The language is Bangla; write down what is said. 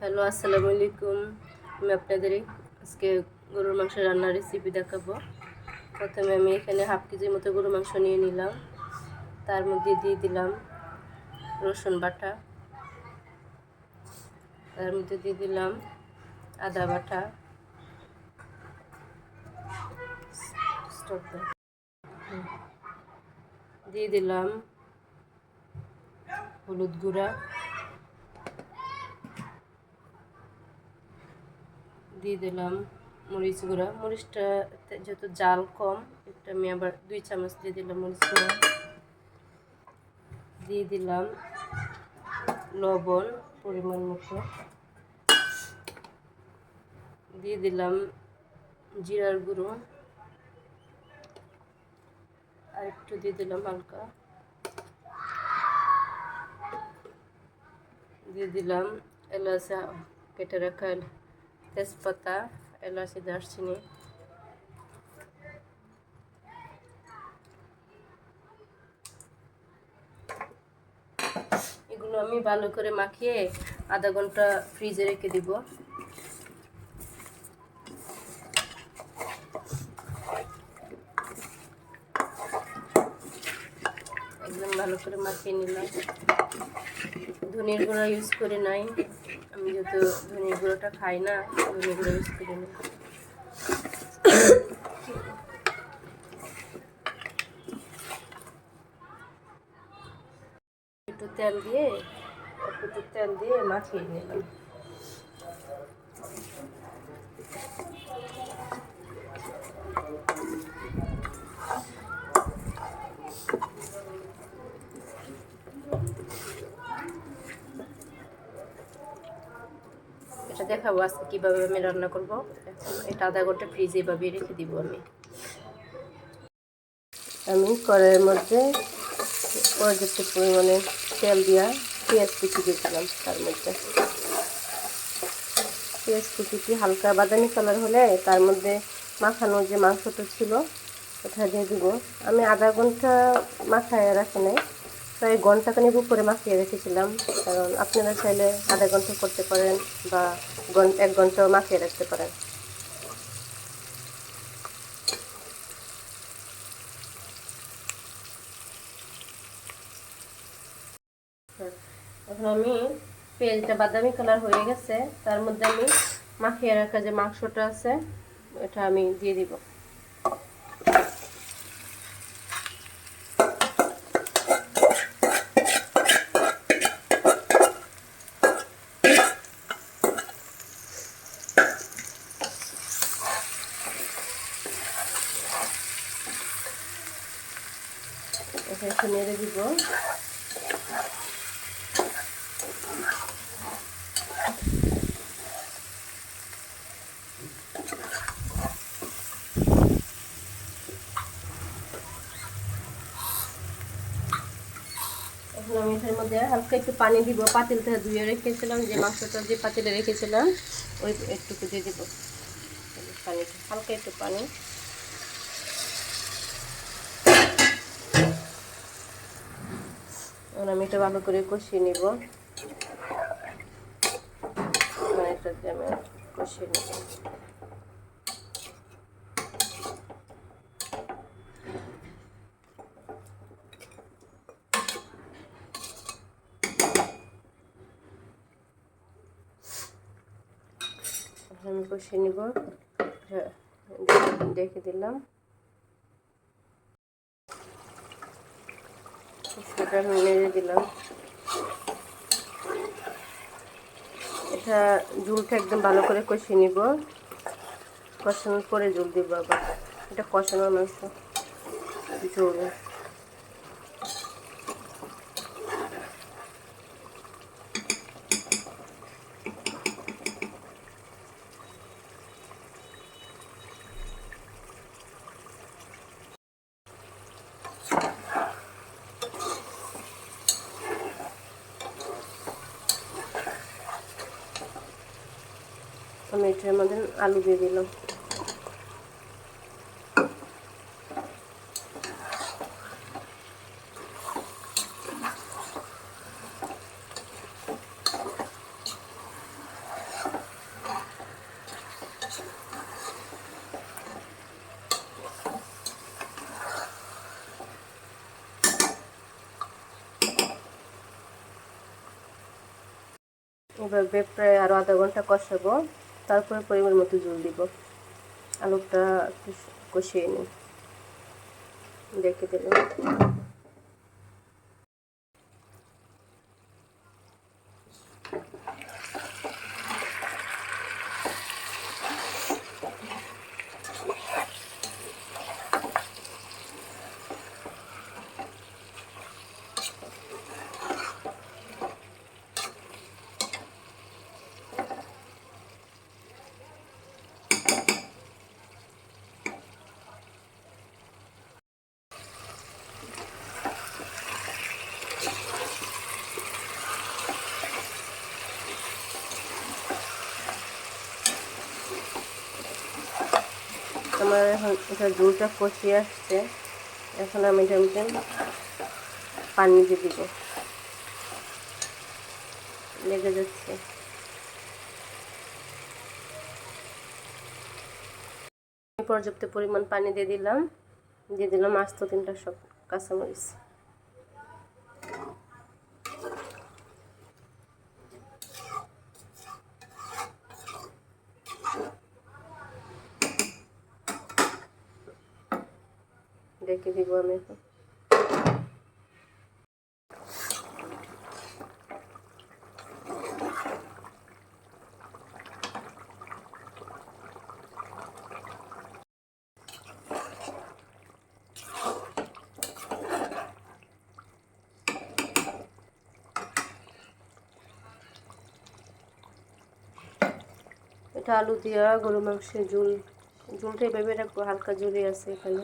হ্যালো, আসসালামু আলাইকুম। আমি আপনাদের আজকে গরুর মাংস রান্নার রেসিপি দেখাবো। প্রথমে আমি এখানে হাফ কেজির মতো গরুর মাংস নিয়ে নিলাম। তার মধ্যে দিয়ে দিলাম রসুন বাটা, তার মধ্যে দিয়ে দিলাম আদা বাটা, দিয়ে দিলাম হলুদ গুঁড়া, দিয়ে দিলাম মরিচ গুঁড়া। মরিচটা যেহেতু জাল কম, একটা আমি আবার 2 চামচ দিয়ে দিলাম মরিচ গুঁড়া। দিয়ে দিলাম লবণ পরিমাণ মতো, দিয়ে দিলাম জিরার গুঁড়ো, আর একটু দিয়ে দিলাম হালকা, দিয়ে দিলাম এলাচ কেটে রাখা, তেজপাতা, এলাচি, দারচিনি। এগুলো আমি ভালো করে মাখিয়ে আধা ঘন্টা ফ্রিজে রেখে দিব। একদম ভালো করে মাখিয়ে নিলাম। ধনিয়ার গুঁড়া ইউজ করে নাই, আমি যেহেতু ধনিয়ার গুঁড়োটা খাই না, ধনিয়ার গুঁড়ো ইউজ করি না। একটু তেল দিয়ে মাখিয়ে নিলাম। এটা দেখাবো আজকে কীভাবে আমি রান্না করব। এটা আধা ঘন্টা ফ্রিজে এভাবে রেখে দিব। আমি কড়াইয়ের মধ্যে পর্যাপ্ত পরিমাণে তেল দিয়া পেঁয়াজ কুচি দিয়েছিলাম। তার মধ্যে পেঁয়াজ কুচিটি হালকা বাদামি কালার হলে তার মধ্যে মাখানো যে মাংসটা ছিল ওটা দিয়ে দিব। আমি আধা ঘন্টা মাখায় রাখি নাই, প্রায় ঘন্টাখানিক উপরে মাখিয়ে রেখেছিলাম। কারণ আপনারা চাইলে আধা ঘন্টা করতে পারেন বা 1 ঘন্টাও মাখিয়ে রাখতে পারেন। এখন আমি পেঁয়াজটা বাদামি কালার হয়ে গেছে, তার মধ্যে আমি মাখিয়ে রাখা যে মাংসটা আছে এটা আমি দিয়ে দিব। এটা একটু নেড়ে দিব। এখন আমি এটার মধ্যে হালকা একটু পানি দিব। পাতিলটা ধুয়ে রেখেছিলাম, যে মাংসটা যে পাতিলে রেখেছিলাম ওই একটুকু দিয়ে দিব পানি, হালকা একটু পানি। এখন আমি এটা ভালো করে কষিয়ে নিব। এটাতে আমি কষিয়ে নিব। আমি কষিয়ে নিব, দেখে দিলাম। সেটা আমি নেড়ে দিলাম। এটা ঝোলটা একদম ভালো করে কষিয়ে নিব। কষানোর পরে ঝোল দিব। আবার এটা কষানো মাংস, ঝোল। আমি এটার মধ্যে আলু দিয়ে দিলাম। এভাবে প্রায় আরও আধা ঘন্টা কষাবো, তারপরে পরিমাণ মতো জল দিব। আলুটা একটু কষিয়ে নিই, দেখে দিলাম। আমার এখন এটা ঝোলটা কষিয়ে আসছে, এখন আমি এটার মধ্যে পানি দিয়ে দিব। লেগে যাচ্ছে। পর্যাপ্ত পরিমাণ পানি দিয়ে দিলাম আস্ত 3টা সব কাঁচামরিচ। রেখে দিব আমি এখন। এটা আলু দিয়া গরু মাংসের ঝোলটা এভাবে রাখবো, হালকা ঝোলই আছে এখানে।